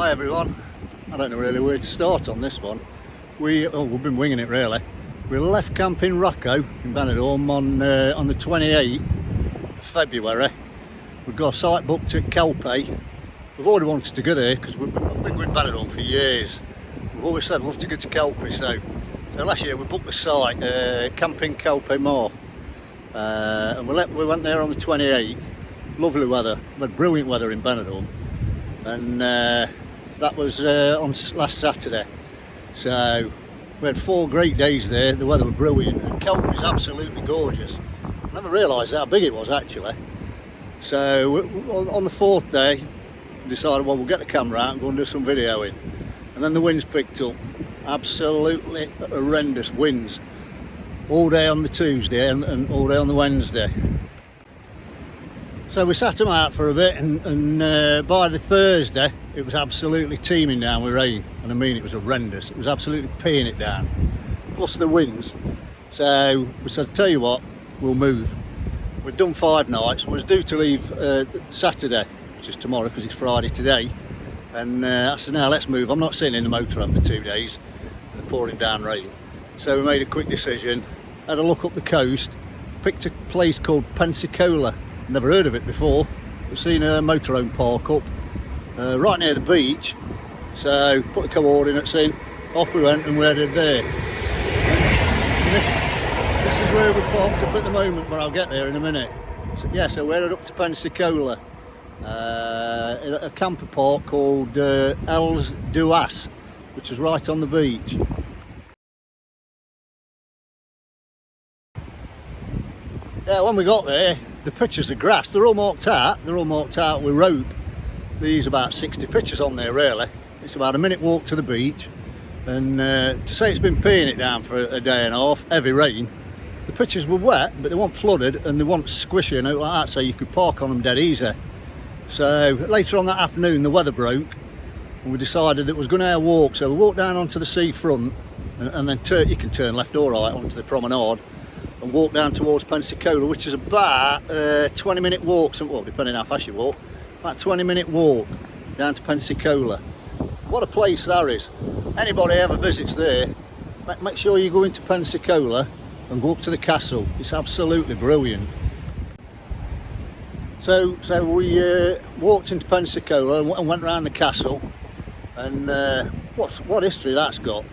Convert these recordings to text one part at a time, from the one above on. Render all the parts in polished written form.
Hi everyone. I don't know really where to start on this one. We've been winging it really. We left camp in Rocco in Benidorm on the 28th of February. We've got a site booked at Calpe. We've already wanted to go there because we've been going Benidorm for years. We've always said love to go to Calpe, so last year we booked the site, camping Calpe Mar, and we went there on the 28th. Lovely weather, we had brilliant weather in Benidorm, and that was on last Saturday. So we had 4 great days there. The weather was brilliant, and Calpe is absolutely gorgeous. I never realised how big it was actually. So on the 4th day, we decided, well, we'll get the camera out and go and do some videoing. And then the winds picked up, absolutely horrendous winds, all day on the Tuesday and all day on the Wednesday. So we sat them out for a bit, and by the Thursday it was absolutely teeming down with rain, and I mean it was horrendous. It was absolutely peeing it down, plus the winds. So we said, tell you what, we'll move. We've done 5 nights. We was due to leave Saturday, which is tomorrow because it's Friday today, and I said, now let's move. I'm not sitting in the motorhome for 2 days and pouring down rain. So we made a quick decision, had a look up the coast, picked a place called Peniscola. Never heard of it before. We've seen a motorhome park up right near the beach, so put the coordinates in, off we went and we headed there. This is where we're parked up at the moment, but I'll get there in a minute. So, yeah, so we headed up to Peniscola, a camper park called Els Duas, which is right on the beach. Yeah, when we got there, the pitches of grass, they're all marked out with rope. There's about 60 pitches on there really. It's about a minute walk to the beach, and to say it's been peeing it down for a day and a half, heavy rain. The pitches were wet, but they weren't flooded and they weren't squishy and out like that, so you could park on them dead easy. So later on that afternoon the weather broke and we decided that we was going to have a walk, so we walked down onto the seafront and then you can turn left or right onto the promenade and walk down towards Peniscola, which is about a 20-minute walk, well, depending how fast you walk, about a 20-minute walk down to Peniscola. What a place that is. Anybody ever visits there, make sure you go into Peniscola and go up to the castle. It's absolutely brilliant. So we walked into Peniscola and went around the castle, and what history that's got.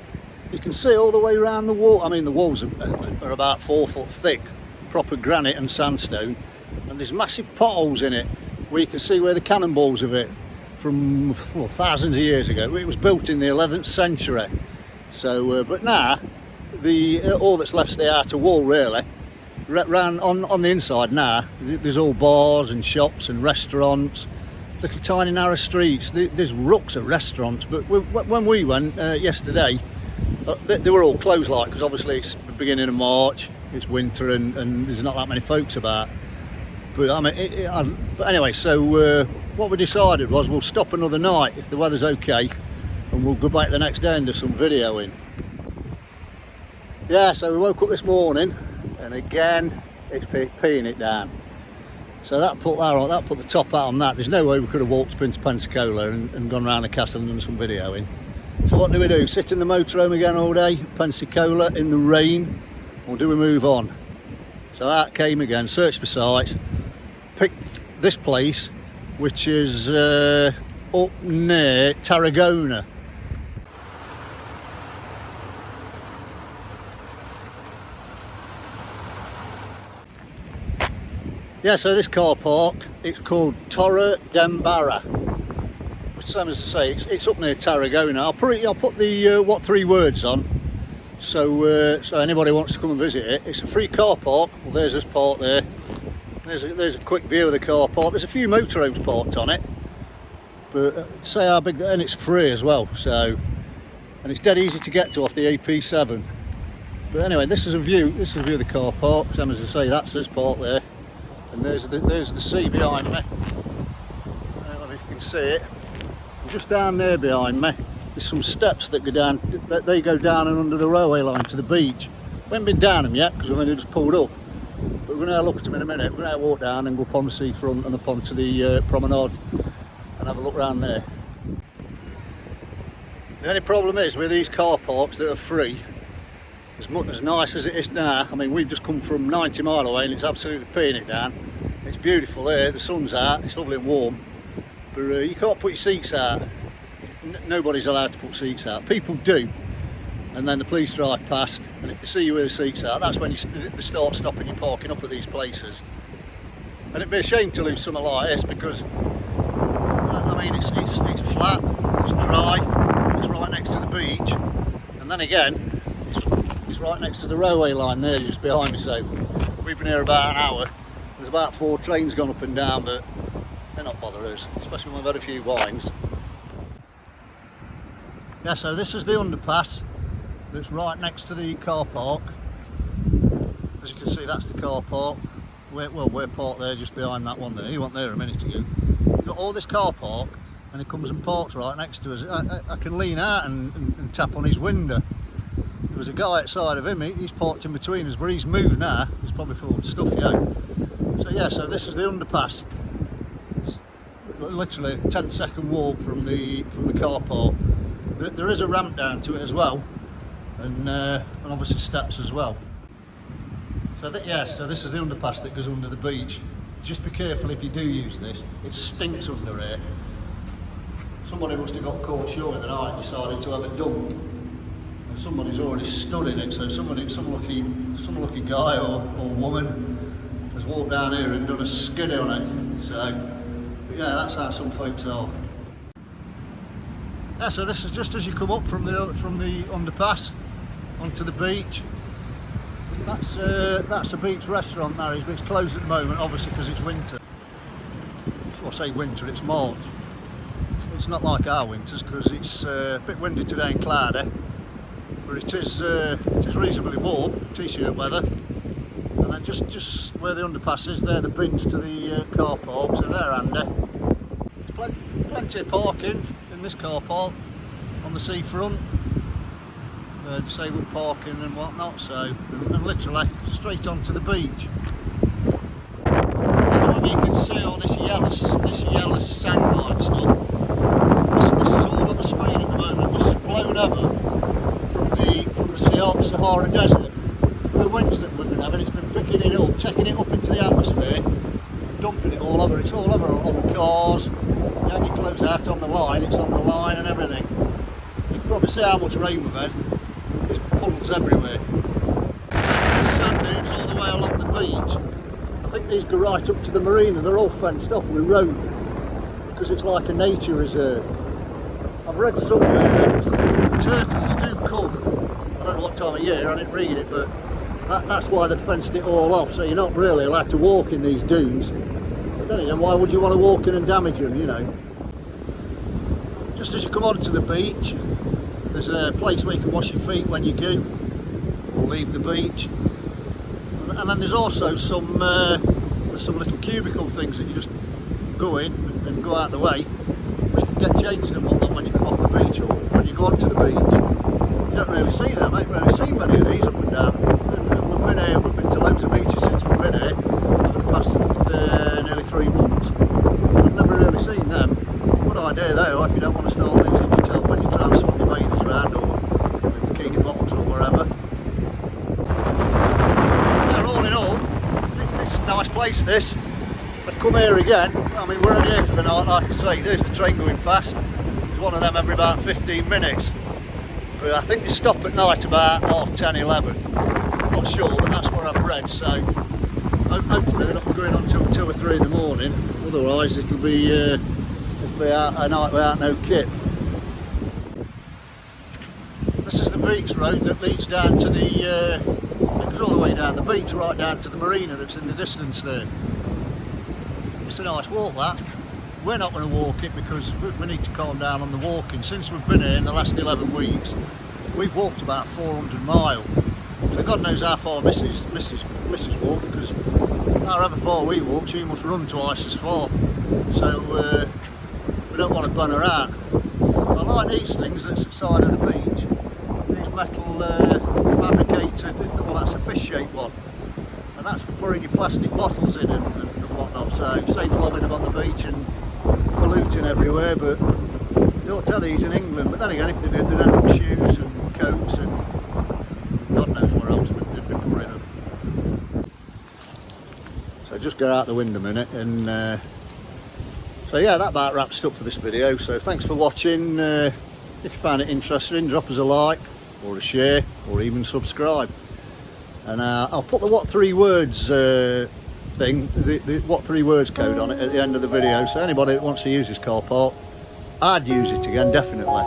You can see all the way around the wall. I mean, the walls are about 4 foot thick, proper granite and sandstone, and there's massive potholes in it where you can see where the cannonballs of it from thousands of years ago. It was built in the 11th century. So, but now all that's left's the outer wall really. Round on the inside now, there's all bars and shops and restaurants, little tiny narrow streets. There's rucks of restaurants, but when we went yesterday, they were all closed, like, because obviously it's the beginning of March, it's winter, and there's not that many folks about. But I mean, but anyway, so what we decided was we'll stop another night if the weather's okay, and we'll go back the next day and do some videoing. Yeah, so we woke up this morning, and again it's peeing it down. So that put the top out on that. There's no way we could have walked into Peniscola and gone around the castle and done some videoing. So what do? Sit in the motorhome again all day, Peniscola in the rain, or do we move on? So out came again, searched for sites, picked this place, which is up near Tarragona. Yeah, so this car park, it's called Torre d'Embarra. Same as I say, it's up near Tarragona. I'll put the what 3 words on, so anybody wants to come and visit it. It's a free car park. Well, there's this part there. There's a quick view of the car park. There's a few motorhomes parked on it, but say how big, and it's free as well. So, and it's dead easy to get to off the AP7. But anyway, this is a view. This is a view of the car park. Same as I say, that's this part there, and there's the sea behind me. I don't know if you can see it. Just down there behind me, there's some steps that go down. They go down and under the railway line to the beach. We haven't been down them yet because we've only just pulled up. But we're going to have a look at them in a minute. We're going to walk down and go up on the seafront and up onto the promenade and have a look around there. The only problem is with these car parks that are free, as nice as it is now, I mean we've just come from 90 mile away and it's absolutely peeing it down. It's beautiful here, the sun's out, it's lovely and warm, but you can't put your seats out. Nobody's allowed to put seats out. People do, and then the police drive past, and if they see you with the seats out, that's when they start stopping you parking up at these places. And it'd be a shame to lose something like this because, I mean, it's flat, it's dry, it's right next to the beach, and then again, it's right next to the railway line there just behind me. So we've been here about an hour. There's about 4 trains gone up and down, but they're not bothering us, especially when we've had a few wines. Yeah, so this is the underpass that's right next to the car park. As you can see, that's the car park. We're parked there just behind that one there. He wasn't there a minute ago. You've got all this car park and he comes and parks right next to us. I can lean out and tap on his window. There was a guy outside of him, he's parked in between us, but he's moved now. He's probably full of stuff, yeah. So yeah, so this is the underpass. It's literally a 10-second walk from the car park. There is a ramp down to it as well, and obviously steps as well. So so this is the underpass that goes under the beach. Just be careful if you do use this. It stinks under here. Somebody must have got caught short of the night and decided to have a dump, and somebody's already stood in it. So some lucky guy or woman has walked down here and done a skid on it. So but yeah, that's how some folks are. Yeah, so this is just as you come up from the underpass onto the beach. That's a beach restaurant, that is, but it's closed at the moment, obviously because it's winter. Well, I say winter, it's March. It's not like our winters because it's a bit windy today and cloudy, but it is reasonably warm, t-shirt weather. And then just where the underpass is, there are the bins to the car park, so they're handy. There's plenty of parking in this car park on the seafront, disabled parking and whatnot, so and literally straight onto the beach. And you can see all this yellow sand-like stuff. This is all over Spain at the moment. This is blown over from the Sahara Desert. The winds that we've been having, it's been picking it up, taking it up into the atmosphere, dumping it all over. It's all over on the cars. You hang your clothes out on the line, it's on the line and everything. You can probably see how much rain we've had. There's puddles everywhere. There's sand dunes all the way along the beach. I think these go right up to the marina. They're all fenced off with road because it's like a nature reserve. I've read somewhere that turtles do come. I don't know what time of year, I didn't read it, but that's why they've fenced it all off, so you're not really allowed to walk in these dunes. But then again, why would you want to walk in and damage them, you know? Just as you come onto the beach, there's a place where you can wash your feet when you go or leave the beach. And then there's also some little cubicle things that you just go in and go out the way. You can get changed and whatnot when you come off the beach or when you go onto the beach. You don't really see them, I haven't really seen many of these up and down. And we've been to loads of beaches since we've been here over the past nearly 3 months. I've never really seen them. Good idea though, if you don't want to start losing your tail when you try and swim your bathers around or the bikini bottoms or wherever. Yeah, all in all, this is a nice place this. I've come here again. I mean, we're only here for the night, like I say. There's the train going past. There's one of them every about 15 minutes. But I think they stop at night about 10:30, 11. I'm not sure, but that's what I've read. So hopefully they're not going on till 2 or 3 in the morning. Otherwise, it'll be a night without no kit. This is the beach road that leads down to the. It goes all the way down the beach, right down to the marina that's in the distance there. It's a nice walk, that. We're not going to walk it because we need to calm down on the walking. Since we've been here in the last 11 weeks, we've walked about 400 miles. So God knows how far Mrs. walked, because however far we walk, she must run twice as far. So we don't want to burn her out. I like these things that's at the side of the beach. These metal fabricated, well, that's a fish-shaped one. And that's for putting your plastic bottles in and whatnot, so it saves lobbing them on the beach and polluting everywhere, but Don't tell these in England, but then again, if they did, they'd end up shoes and coats and God knows where else they'd be putting them. So just go out the window a minute, and so yeah, that about wraps it up for this video. So thanks for watching. If you found it interesting, drop us a like or a share or even subscribe. And I'll put the what 3 words thing, the what 3 words code on it at the end of the video. So anybody that wants to use this car park, I'd use it again, definitely.